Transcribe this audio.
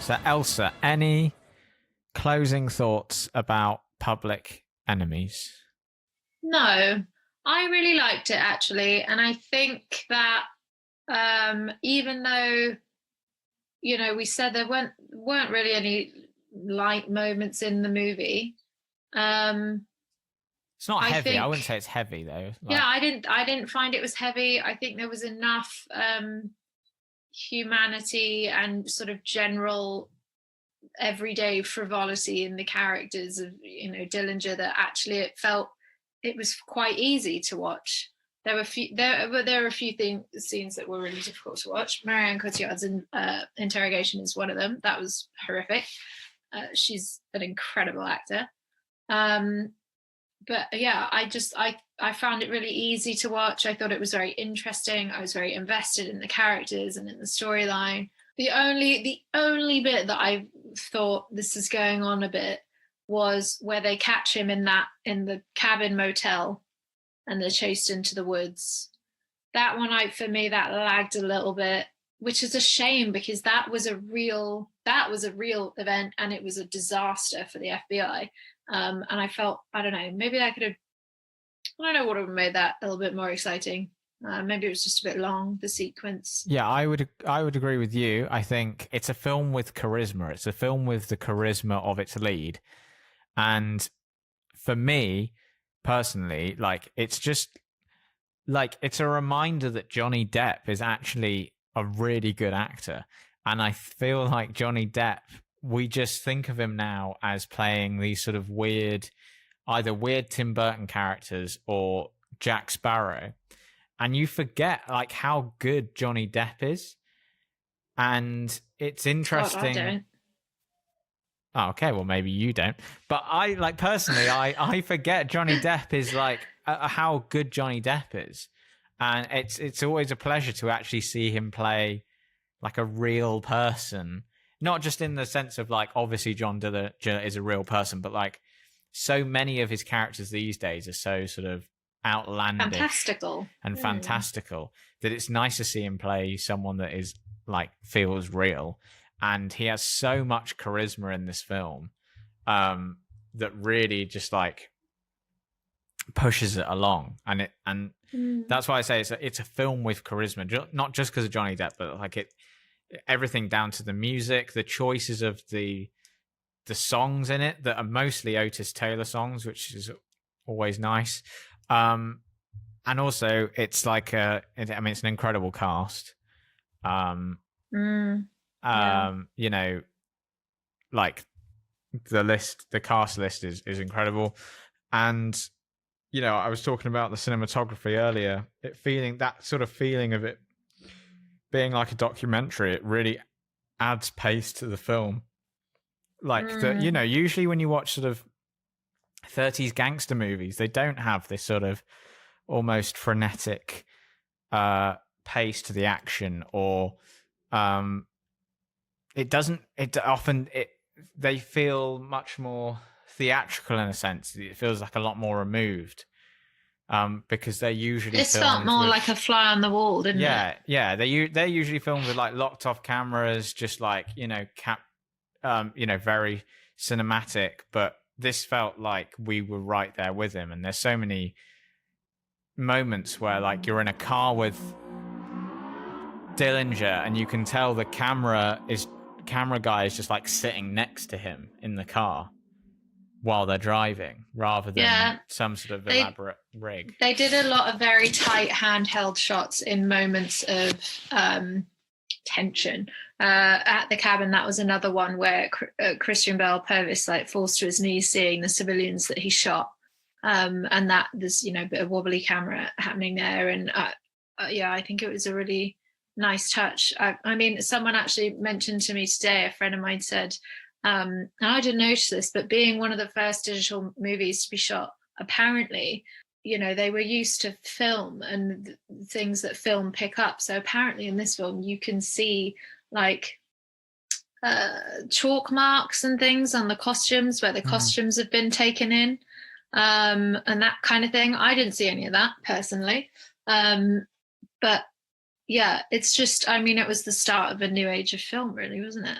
So, Elsa, any closing thoughts about Public Enemies? No, I really liked it actually, and I think that even though we said there weren't really any light moments in the movie, um, It's not I heavy. I wouldn't think say it's heavy though. yeah, Like, I didn't find it was heavy. I think there was enough humanity and sort of general everyday frivolity in the characters of Dillinger that actually it was quite easy to watch. There were a few scenes that were really difficult to watch. Marion Cotillard's interrogation is one of them. That was horrific. She's an incredible actor. But yeah, I found it really easy to watch. I thought it was very interesting. I was very invested in the characters and in the storyline. The only bit that I thought this is going on a bit was where they catch him in the cabin motel and they're chased into the woods. That one, for me, that lagged a little bit, which is a shame because that was a real event and it was a disaster for the FBI. And I felt, I don't know, maybe I don't know what would have made that a little bit more exciting. Maybe it was just a bit long, the sequence. yeah, I would agree with you. I think it's a film with charisma. It's a film with the charisma of its lead. And for me, personally, like it's just like it's a reminder that Johnny Depp is actually a really good actor. And I feel like Johnny Depp, we just think of him now as playing these sort of either weird Tim Burton characters or Jack Sparrow. And you forget like how good Johnny Depp is. And it's interesting. God, I don't. Oh, okay, well maybe you don't, but I like personally, I forget Johnny Depp is like how good Johnny Depp is, and it's always a pleasure to actually see him play like a real person, not just in the sense of like obviously John Dillinger is a real person, but like so many of his characters these days are so sort of outlandish, fantastical that it's nice to see him play someone that is like feels real. And he has so much charisma in this film that really just like pushes it along, and that's why I say it's a film with charisma, not just because of Johnny Depp, but like everything down to the music, the choices of the songs in it that are mostly Otis Taylor songs, which is always nice. And also it's like it's an incredible cast. Like the cast list is incredible. And I was talking about the cinematography earlier, that sort of feeling of it being like a documentary, it really adds pace to the film. Like usually when you watch sort of 30s gangster movies, they don't have this sort of almost frenetic pace to the action, or they feel much more theatrical in a sense. It feels like a lot more removed, because they're usually this felt more like a fly on the wall, didn't it? Yeah, they're usually filmed with like locked off cameras, just like very cinematic. But this felt like we were right there with him, and there's so many moments where like you're in a car with Dillinger and you can tell the camera guy is just like sitting next to him in the car while they're driving, rather than some sort of elaborate rig. They did a lot of very tight handheld shots in moments of tension. At the cabin, that was another one where Christian Bale Purvis like falls to his knees seeing the civilians that he shot, and that there's a bit of wobbly camera happening there, and I think it was a really nice touch. I mean, someone actually mentioned to me today, a friend of mine said, and I didn't notice this, but being one of the first digital movies to be shot, apparently, they were used to film and things that film pick up. So apparently in this film, you can see like chalk marks and things on the costumes where the costumes have been taken in, and that kind of thing. I didn't see any of that personally. But yeah, it's just, I mean, it was the start of a new age of film, really, wasn't it?